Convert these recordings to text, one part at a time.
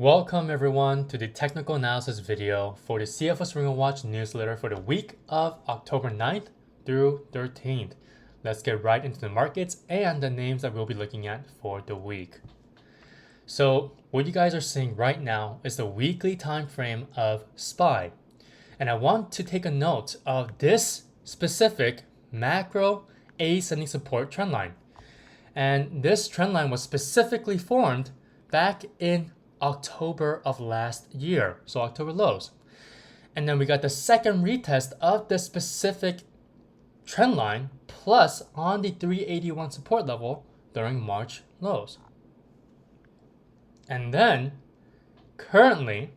Welcome everyone to the technical analysis video for the CFO Swinger Watch newsletter for the week of October 9th through 13th. Let's get right into the markets and the names that we'll be looking at for the week. So what you guys are seeing right now is the weekly time frame of SPY. And I want to take a note of this specific macro ascending support trend line. And this trend line was specifically formed back in October of last year, so October lows. And then we got the second retest of this specific trend line plus on the 381 support level during March lows. And then currently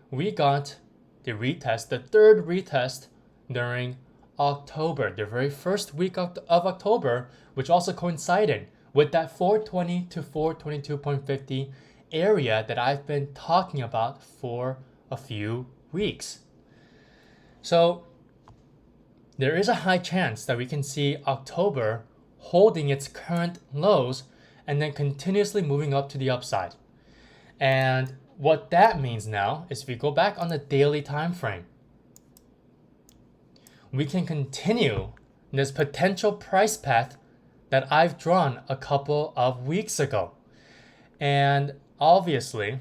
we got the retest, the third retest during October, the very first week of October, which also coincided with that 420 to 422.50 area that I've been talking about for a few weeks. So there is a high chance that we can see October holding its current lows and then continuously moving up to the upside. And what that means now is if we go back on the daily time frame, we can continue this potential price path that I've drawn a couple of weeks ago. And obviously,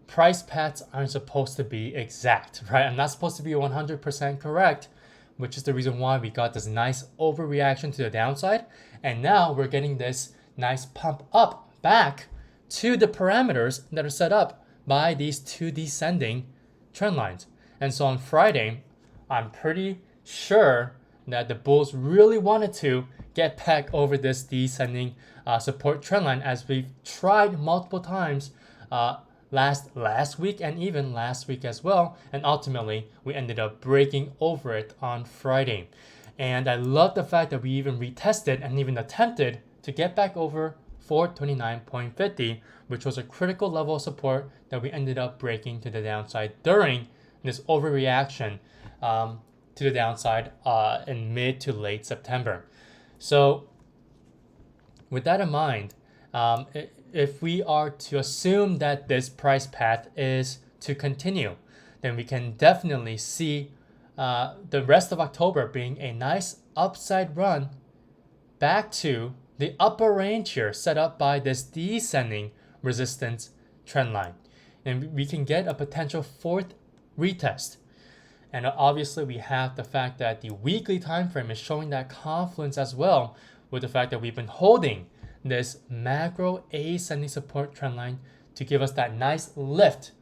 price paths aren't supposed to be exact, right? I'm not supposed to be 100% correct, which is the reason why we got this nice overreaction to the downside. And now we're getting this nice pump up back to the parameters that are set up by these two descending trend lines. And so on Friday, I'm pretty sure that the bulls really wanted to get back over this descending support trend line, as we've tried multiple times last week and even last week as well. And ultimately, we ended up breaking over it on Friday. And I love the fact that we even retested and even attempted to get back over 429.50, which was a critical level of support that we ended up breaking to the downside during this overreaction to the downside in mid to late September. So with that in mind, if we are to assume that this price path is to continue, then we can definitely see the rest of October being a nice upside run back to the upper range here set up by this descending resistance trend line. And we can get a potential fourth retest. And obviously we have the fact that the weekly time frame is showing that confluence as well, with the fact that we've been holding this macro ascending support trend line to give us that nice lift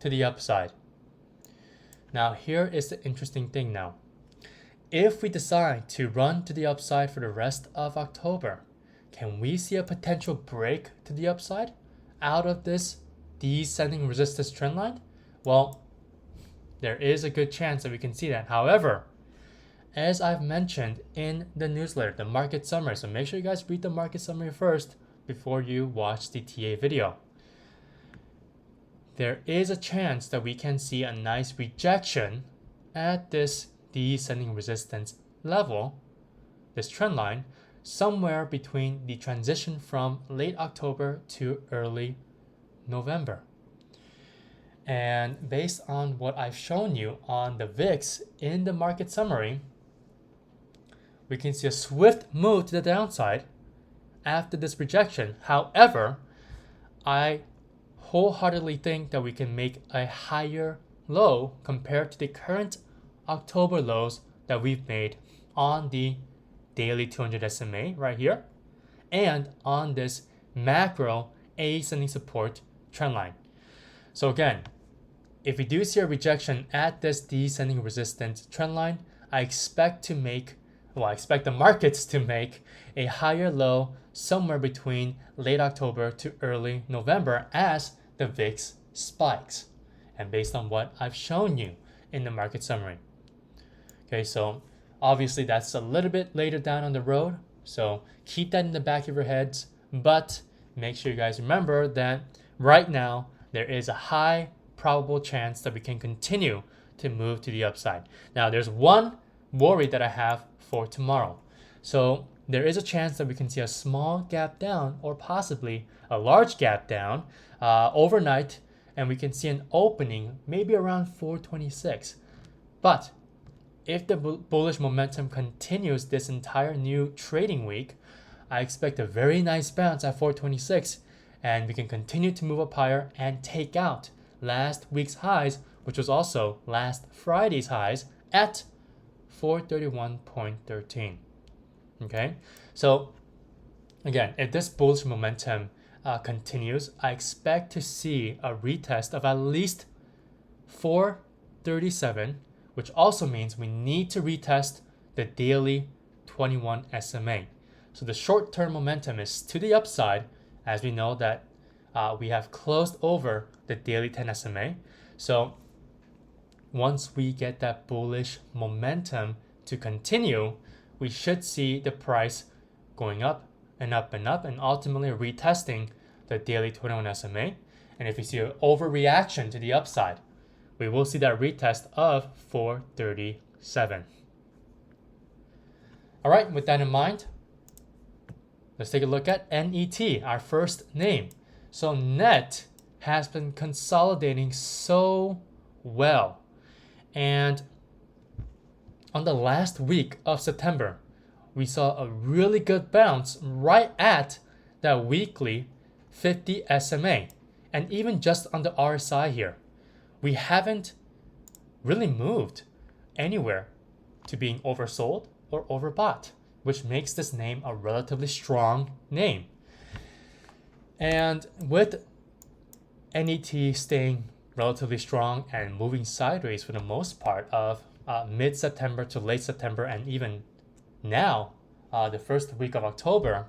to the upside. Now here is the interesting thing now. If we decide to run to the upside for the rest of October, can we see a potential break to the upside out of this descending resistance trend line? Well, there is a good chance that we can see that. However, as I've mentioned in the newsletter, the market summary, so make sure you guys read the market summary first before you watch the TA video. There is a chance that we can see a nice rejection at this descending resistance level, this trend line, somewhere between the transition from late October to early November. And based on what I've shown you on the VIX in the market summary, we can see a swift move to the downside after this rejection. However, I wholeheartedly think that we can make a higher low compared to the current October lows that we've made on the daily 200 SMA right here and on this macro ascending support trend line. So again, if we do see a rejection at this descending resistance trend line, I expect the markets to make a higher low somewhere between late October to early November as the VIX spikes, and based on what I've shown you in the market summary. Okay, so obviously that's a little bit later down on the road, so keep that in the back of your heads, but make sure you guys remember that right now there is a high probable chance that we can continue to move to the upside. Now there's one worry that I have for tomorrow. So there is a chance that we can see a small gap down or possibly a large gap down overnight, and we can see an opening maybe around 426. But if the bullish momentum continues this entire new trading week, I expect a very nice bounce at 426, and we can continue to move up higher and take out last week's highs, which was also last Friday's highs at 431.13. Okay, so again, if this bullish momentum continues, I expect to see a retest of at least 437, which also means we need to retest the daily 21 SMA. So the short-term momentum is to the upside, as we know that we have closed over the daily 10 SMA. So once we get that bullish momentum to continue, we should see the price going up and up and up, and ultimately retesting the daily 21 SMA. And if we see an overreaction to the upside, we will see that retest of 437. All right, with that in mind, let's take a look at NET, our first name. So NET has been consolidating so well. And on the last week of September, we saw a really good bounce right at that weekly 50 SMA. And even just on the RSI here, we haven't really moved anywhere to being oversold or overbought, which makes this name a relatively strong name. And with NET staying relatively strong and moving sideways for the most part of mid-September to late September, and even now, the first week of October,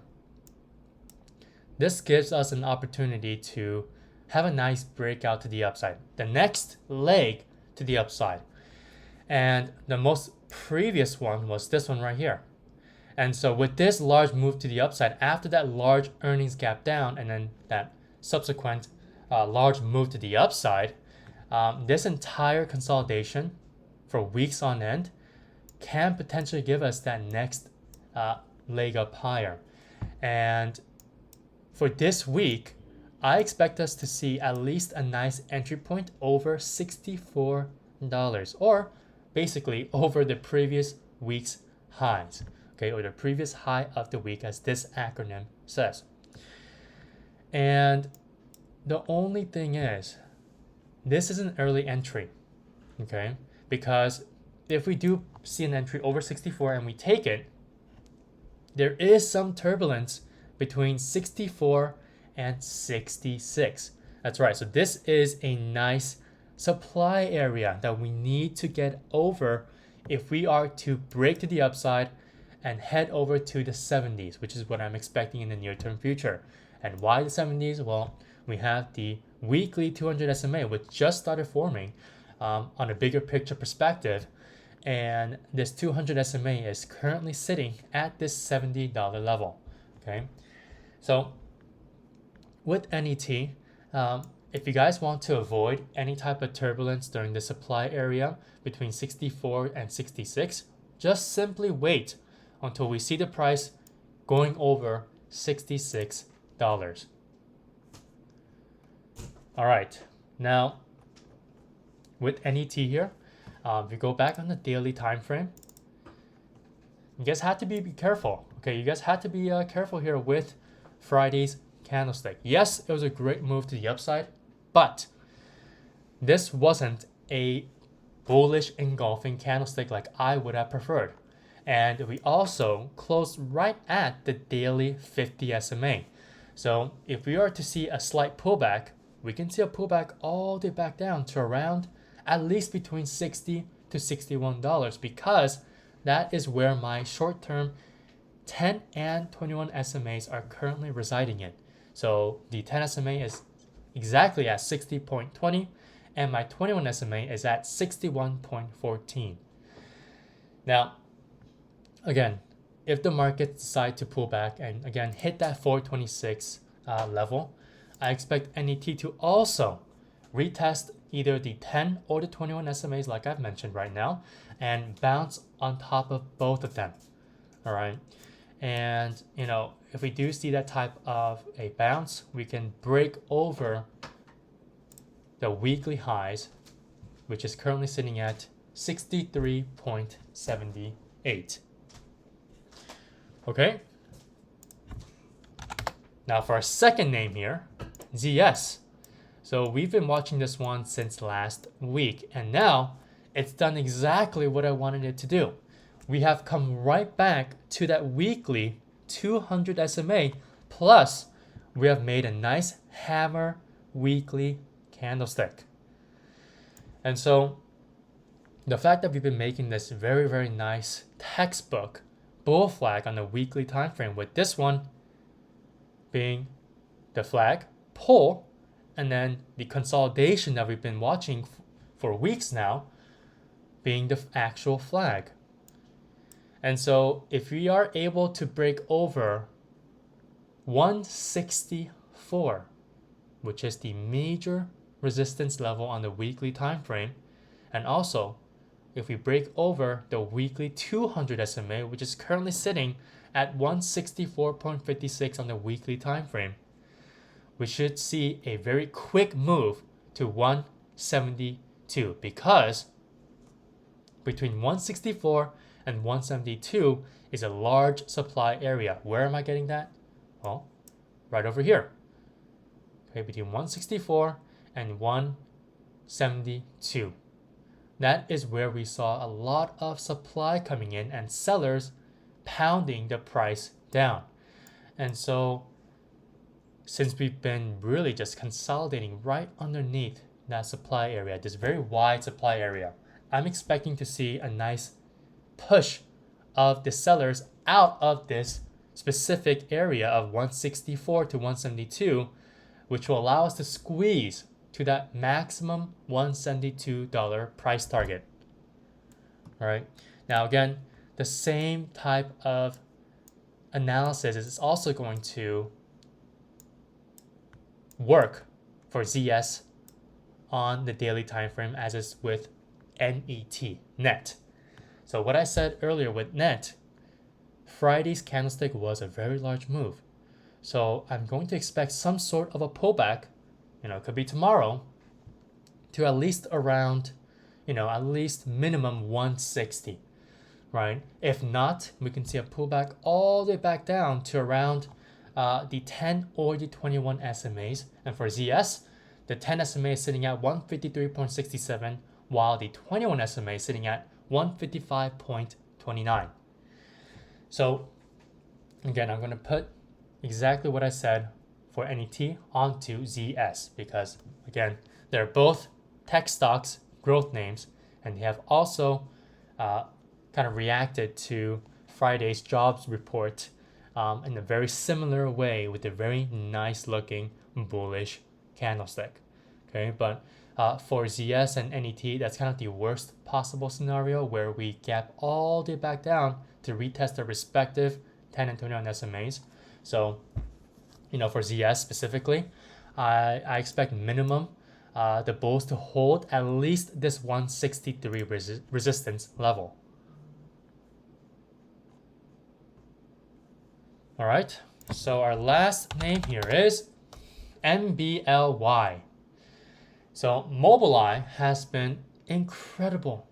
this gives us an opportunity to have a nice breakout to the upside, the next leg to the upside. And the most previous one was this one right here. And so with this large move to the upside, after that large earnings gap down and then that subsequent large move to the upside, this entire consolidation for weeks on end can potentially give us that next leg up higher. And for this week, I expect us to see at least a nice entry point over $64, or basically over the previous week's highs, okay, or the previous high of the week, as this acronym says. And the only thing is, this is an early entry, okay, because if we do see an entry over 64 and we take it, there is some turbulence between 64 and 66. That's right. So this is a nice supply area that we need to get over if we are to break to the upside and head over to the 70s, which is what I'm expecting in the near-term future. And why the 70s? Well, we have the weekly 200 SMA, which just started forming on a bigger picture perspective. And this 200 SMA is currently sitting at this $70 level. Okay, so with NET, if you guys want to avoid any type of turbulence during the supply area between 64 and 66, just simply wait until we see the price going over $66. All right, now with NET here, if you go back on the daily time frame, you guys had to be careful. Okay, you guys had to be careful here with Friday's candlestick. Yes, it was a great move to the upside, but this wasn't a bullish engulfing candlestick like I would have preferred. And we also closed right at the daily 50 SMA. So if we are to see a slight pullback, we can see a pullback all the way back down to around at least between $60 to $61, because that is where my short-term 10 and 21 SMAs are currently residing in. So the 10 SMA is exactly at 60.20, and my 21 SMA is at 61.14. Now, again, if the market decides to pull back and again hit that 426 level, I expect NET to also retest either the 10 or the 21 SMAs like I've mentioned right now, and bounce on top of both of them. All right. And, if we do see that type of a bounce, we can break over the weekly highs, which is currently sitting at 63.78. Okay. Now for our second name here, ZS. So we've been watching this one since last week, and now it's done exactly what I wanted it to do. We have come right back to that weekly 200 SMA, plus we have made a nice hammer weekly candlestick. And so the fact that we've been making this very, very nice textbook bull flag on the weekly time frame, with this one being the flag pull, and then the consolidation that we've been watching for weeks now being the actual flag. And so if we are able to break over 164, which is the major resistance level on the weekly time frame, and also if we break over the weekly 200 SMA, which is currently sitting at 164.56 on the weekly time frame, we should see a very quick move to 172, because between 164 and 172 is a large supply area. Where am I getting that? Well, right over here. Okay, between 164 and 172. That is where we saw a lot of supply coming in and sellers pounding the price down. And so since we've been really just consolidating right underneath that supply area, this very wide supply area, I'm expecting to see a nice push of the sellers out of this specific area of 164 to 172, which will allow us to squeeze to that maximum $172 price target. All right. Now, again, the same type of analysis is also going to work for ZS on the daily time frame as is with net. So what I said earlier with net, Friday's candlestick was a very large move. So I'm going to expect some sort of a pullback, it could be tomorrow, to at least around, at least minimum 160, right? If not, we can see a pullback all the way back down to around the 10 or the 21 SMAs. And for ZS, the 10 SMA is sitting at 153.67, while the 21 SMA is sitting at 155.29. So again, I'm going to put exactly what I said for NET onto ZS, because again, they're both tech stocks, growth names, and they have also kind of reacted to Friday's jobs report in a very similar way, with a very nice looking bullish candlestick. Okay, but for ZS and NET, that's kind of the worst possible scenario, where we gap all the way back down to retest their respective 10 and 21 SMAs. So, for ZS specifically, I expect minimum the bulls to hold at least this 163 resistance level. All right, so our last name here is MBLY. So MBLY has been incredible,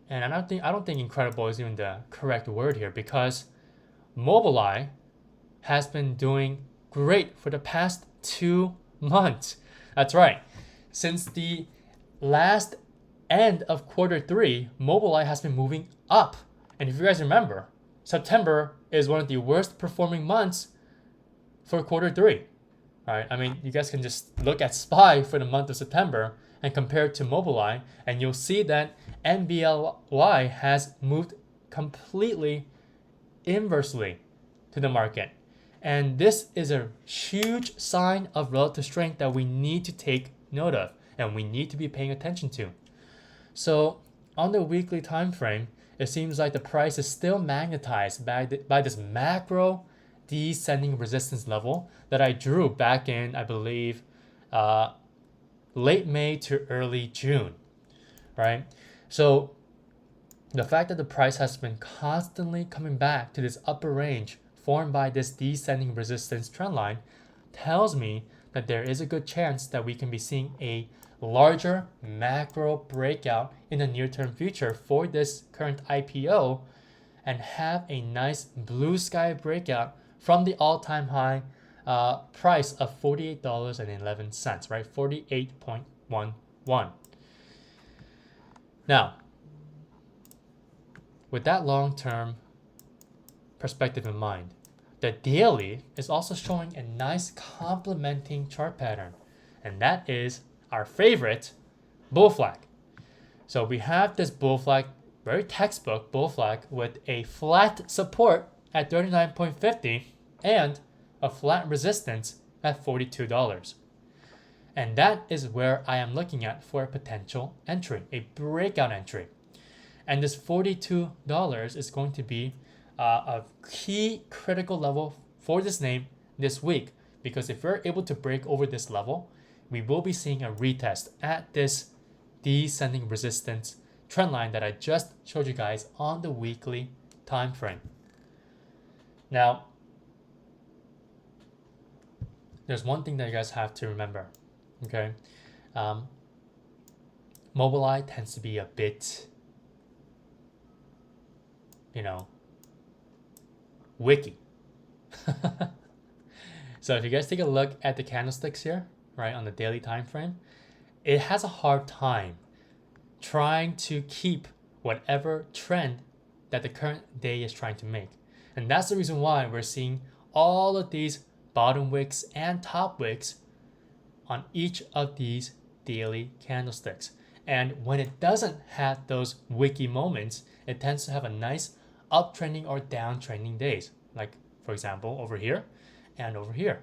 and I don't think incredible is even the correct word here, because MBLY has been doing great for the past 2 months. That's right. Since the last end of Q3, MBLY has been moving up. And if you guys remember, September is one of the worst performing months for Q3. Right? I mean, you guys can just look at SPY for the month of September and compare it to MBLY, and you'll see that MBLY has moved completely inversely to the market. And this is a huge sign of relative strength that we need to take note of and we need to be paying attention to. So on the weekly time frame, it seems like the price is still magnetized by this macro descending resistance level that I drew back in, I believe, late May to early June, right? So the fact that the price has been constantly coming back to this upper range formed by this descending resistance trend line tells me that there is a good chance that we can be seeing a larger macro breakout in the near-term future for this current IPO and have a nice blue sky breakout from the all-time high price of $48.11, right? 48.11. Now, with that long-term perspective in mind, the daily is also showing a nice complementing chart pattern, and that is our favorite bull flag. So we have this bull flag, very textbook bull flag, with a flat support at 39.50 and a flat resistance at $42. And that is where I am looking at for a potential entry, a breakout entry. And this $42 is going to be a key critical level for this name this week, because if we're able to break over this level, we will be seeing a retest at this descending resistance trend line that I just showed you guys on the weekly time frame. Now, there's one thing that you guys have to remember, okay? MBLY tends to be a bit, wiki. So if you guys take a look at the candlesticks here, right, on the daily time frame, it has a hard time trying to keep whatever trend that the current day is trying to make. And that's the reason why we're seeing all of these bottom wicks and top wicks on each of these daily candlesticks. And when it doesn't have those wicky moments, it tends to have a nice uptrending or downtrending days, like for example over here and over here.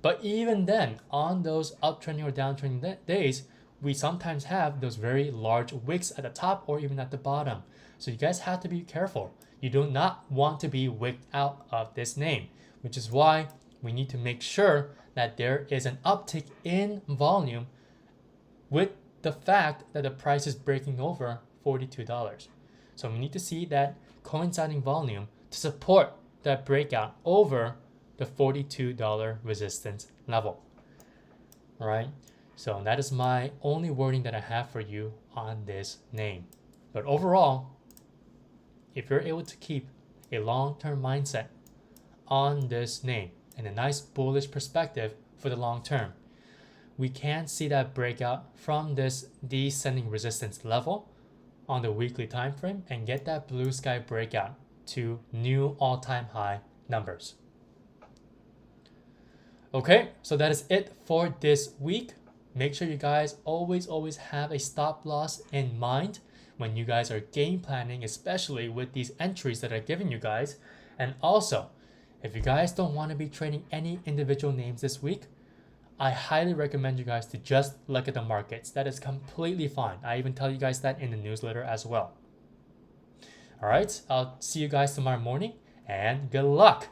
But even then, on those uptrending or downtrending days, we sometimes have those very large wicks at the top or even at the bottom. So you guys have to be careful. You do not want to be wicked out of this name, which is why we need to make sure that there is an uptick in volume with the fact that the price is breaking over $42. So we need to see that coinciding volume to support that breakout over the $42 resistance level. All right, so that is my only wording that I have for you on this name. But overall, if you're able to keep a long-term mindset on this name and a nice bullish perspective for the long term, we can see that breakout from this descending resistance level on the weekly time frame and get that blue sky breakout to new all-time high numbers. Okay, so that is it for this week. Make sure you guys always have a stop loss in mind when you guys are game planning, especially with these entries that I'm giving you guys. And also, if you guys don't want to be trading any individual names this week, I highly recommend you guys to just look at the markets. That is completely fine. I even tell you guys that in the newsletter as well. All right, I'll see you guys tomorrow morning, and good luck.